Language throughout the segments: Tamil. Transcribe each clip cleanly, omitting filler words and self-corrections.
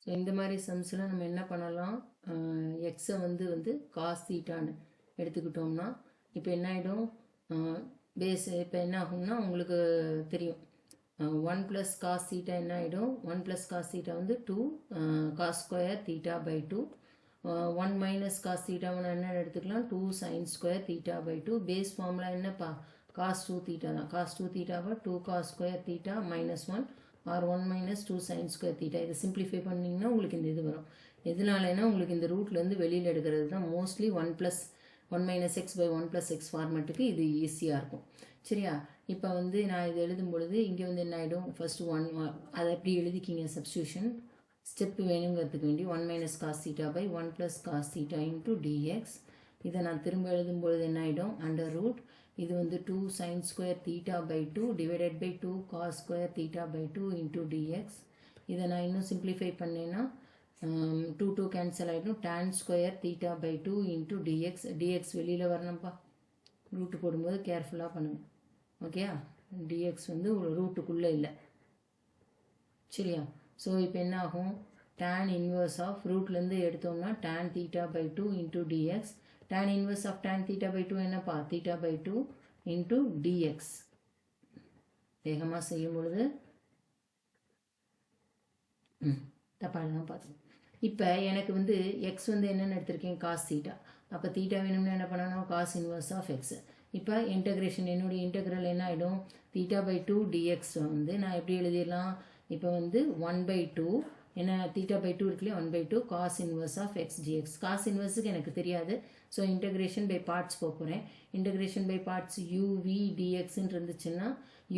ஸோ இந்த மாதிரி சம்ஸில் நம்ம என்ன பண்ணலாம், எக்ஸை வந்து காஸ் தீட்டான்னு எடுத்துக்கிட்டோம்னா இப்போ என்ன ஆகிடும், பேஸ் இப்போ என்ன ஆகும்னா உங்களுக்கு தெரியும் 1 + cos theta என்ன ஆகிடும், 1 + cos theta வந்து 2 cos square theta by 2, 1 - cos theta என்ன எடுத்துக்கலாம் 2 sin square theta by 2. Base formula என்னப்பா cos 2 theta தான். cos 2 theta 2 cos square theta -1 or 1 - 2 sin square theta. இதை சிம்பிளிஃபை பண்ணிங்கன்னா உங்களுக்கு இந்த இது வரும். எதனாலனா உங்களுக்கு இந்த ரூட்லேருந்து வெளியில் எடுக்கிறது தான் மோஸ்ட்லி 1 - x by 1 + x ஃபார்மேட்டுக்கு இது ஈஸியாக இருக்கும். சரியா, இப்போ வந்து நான் இது எழுதும் பொழுது இங்கே வந்து என்ன ஆகிடும், ஃபஸ்ட்டு 1 அதை எப்படி எழுதிக்கிங்க சப்ஸ்டியூஷன் ஸ்டெப்பு வேணுங்கிறதுக்கு வேண்டி 1 - cos theta by 1 + cos theta into dx. இதை நான் திரும்ப எழுதும் பொழுது என்ன ஆகிடும், அண்டர் ரூட் இது வந்து 2 sin square theta by 2 divided by 2 cos square theta by 2 into dx. இதை நான் இன்னும் சிம்பிளிஃபை பண்ணேன்னா 2 2 கேன்சல் ஆகிடும், tan square theta by 2 into dx. dx வெளியில் வரணும்ப்பா, ரூட்டு போடும்போது கேர்ஃபுல்லாக பண்ணுங்க. ஓகேயா, dx வந்து ஒரு ரூட்டுக்குள்ளே இல்லை. சரியா, ஸோ இப்போ என்ன ஆகும், tan inverse ஆஃப் ரூட்லேருந்து எடுத்தோம்னா tan theta by 2 into dx. tan inverse of tan theta by 2 என்னப்பா theta by 2 into dx. வேகமாக செய்யும் பொழுது தப்பாக தான் பார்த்தோம். இப்போ எனக்கு வந்து எக்ஸ் வந்து என்னென்னு எடுத்திருக்கேன் cos theta. அப்போ தீட்டா வேணும்னா என்ன பண்ணணும், cos inverse ஆஃப் எக்ஸ். இப்போ இன்டகிரேஷன் என்னுடைய இன்டகிரல் என்ன ஆகிடும், theta by 2 dx வந்து நான் எப்படி எழுதிடலாம், இப்போ வந்து 1/2 என்ன theta by 2 இருக்குல்லையே 1/2 cos inverse of x dx. cos inverseக்கு எனக்கு தெரியாது, ஸோ இன்டகிரேஷன் பை பார்ட்ஸ் போகிறேன். Integration by parts u v dxன்னு இருந்துச்சுன்னா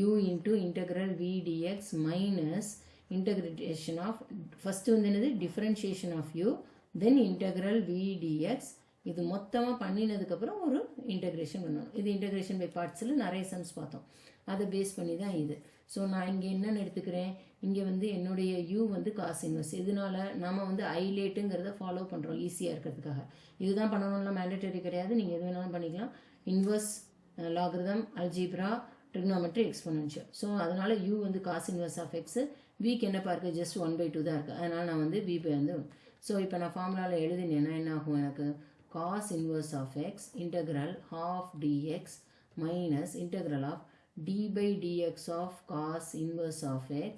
u into integral v dx minus integration of first வந்து என்னது differentiation of u then integral v dx. இது மொத்தமாக பண்ணினதுக்கப்புறம் ஒரு இன்டகிரேஷன் பண்ணணும். இது இன்டகிரேஷன் பை பார்ட்ஸில் நிறைய சம்ஸ் பார்த்தோம், அதை பேஸ் பண்ணி தான் இது. ஸோ நான் இங்கே என்னென்னு எடுத்துக்கிறேன், இங்கே வந்து என்னுடைய u வந்து காஸ் இன்வர்ஸ். இதனால நம்ம வந்து ஐலேட்டுங்கிறத ஃபாலோ பண்ணுறோம் ஈஸியாக இருக்கிறதுக்காக. இதுதான் பண்ணணும்னா மேண்டேட்டரி கிடையாது, நீங்கள் எது வேணாலும் பண்ணிக்கலாம். Inverse, logarithm, algebra, trigonometry, exponential. So அதனால் u வந்து காஸ் இன்வர்ஸ் ஆஃப் எக்ஸு, விக்கு என்னப்பா இருக்குது ஜஸ்ட் 1/2 தான் இருக்குது. அதனால் நான் வந்து v வந்து ஸோ இப்போ நான் ஃபார்முலாவில் எழுதினேன்னா என்ன ஆகும், எனக்கு cos inverse of x integral half dx minus integral of d by dx of cos inverse of x.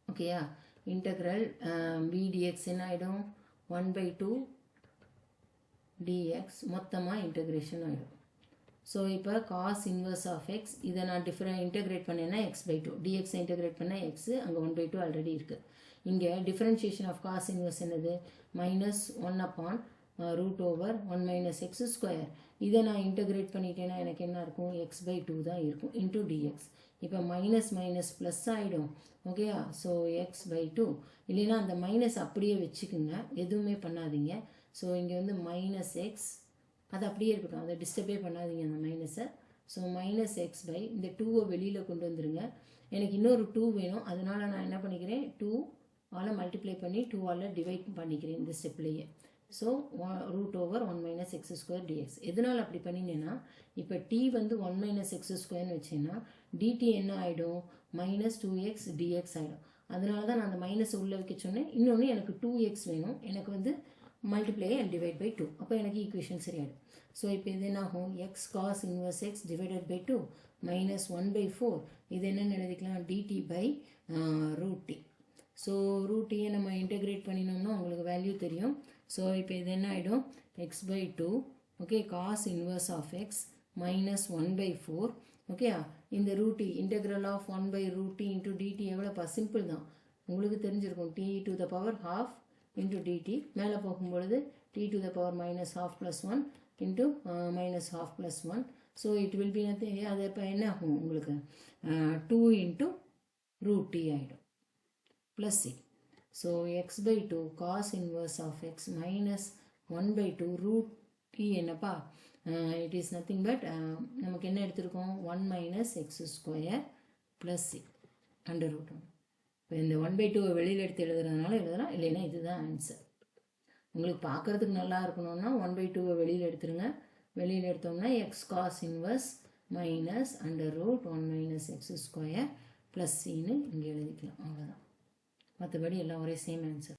ஓகேயா, integral v dx என்ன ஆகிடும் 1/2 dx மொத்தமாக இன்டகிரேஷன் ஆகிடும். ஸோ இப்போ cos inverse of x இதை நான் இன்டகிரேட் பண்ணேன்னா x/2 dx இன்டகிரேட் பண்ணால் x, அங்கே 1/2 ஆல்ரெடி இருக்குது. இங்கே டிஃப்ரென்ஷியேஷன் ஆஃப் cos inverse என்னது -1/√1 - x ஸ்கொயர். இதை நான் இன்டகிரேட் பண்ணிட்டேன்னா எனக்கு என்ன இருக்கும், x/2 தான் இருக்கும் இன்டூ dx. இப்போ மைனஸ் மைனஸ் ப்ளஸ் ஆகிடும். ஓகேயா, ஸோ x/2 இல்லைன்னா அந்த மைனஸ் அப்படியே வச்சுக்குங்க, எதுவுமே பண்ணாதீங்க. ஸோ இங்கே வந்து -x அது அப்படியே இருக்கட்டும், அதை டிஸ்டர்பே பண்ணாதீங்க அந்த மைனஸை. ஸோ -x பை இந்த 2வை வெளியில் கொண்டு வந்துடுங்க. எனக்கு இன்னொரு 2 வேணும், அதனால் நான் என்ன பண்ணிக்கிறேன் 2 ஆல் மல்டிப்ளை பண்ணி 2 ஆல் டிவைட் பண்ணிக்கிறேன் இந்த ஸ்டெப்லேயே. So √1 - x square dx. எதனால் அப்படி பண்ணினேன்னா இப்போ t வந்து 1 - x ஸ்கொயர்னு வச்சேன்னா dt என்ன ஆகிடும் -2x dx ஆகிடும். அதனால தான் நான் அந்த மைனஸ் உள்ளே வைக்க சொன்னேன். இன்னொன்று எனக்கு 2x வேணும், எனக்கு வந்து மல்டிப்ளை அண்ட் டிவைட் பை 2, அப்போ எனக்கு ஈக்குவேஷன் சரியாயிடும். ஸோ இப்போ இது என்ன ஆகும், x cos inverse x divided by 2 -1/4. இது என்னென்னு எழுதிக்கலாம் dt பை √t. ஸோ √t-யை நம்ம இன்டகிரேட் பண்ணினோம்னா உங்களுக்கு வேல்யூ தெரியும். ஸோ இப்போ இது என்ன ஆகிடும் x/2 okay cos inverse of x -1/4. Okay, இந்த √t integral of 1/√t into dt எவ்வளோப்பா, சிம்பிள் தான், உங்களுக்கு தெரிஞ்சிருக்கும். t to the power half into dt, மேலே போகும்பொழுது t to the power -half plus 1 into -half plus 1. So it will be அது இப்போ என்ன ஆகும் உங்களுக்கு 2 into √t ஆகிடும் plus c. So x/2 cos inverse of x -1/2 √t என்னப்பா, it is nothing but நமக்கு என்ன எடுத்திருக்கோம் 1 - x square plus c under √1. இப்போ இந்த 1/2 வெளியில் எடுத்து எழுதுறதுனால எழுதலாம், இல்லைன்னா இதுதான் ஆன்சர். உங்களுக்கு பார்க்குறதுக்கு நல்லா இருக்கணும்னா 1/2 வெளியில் எடுத்துருங்க. வெளியில் எடுத்தோம்னா x cos inverse minus under root 1 - x square plus cன்னு இங்கே எழுதிக்கலாம், அவ்வளோதான். மற்றபடி எல்லாம் ஒரே சேம் ஆன்சர்.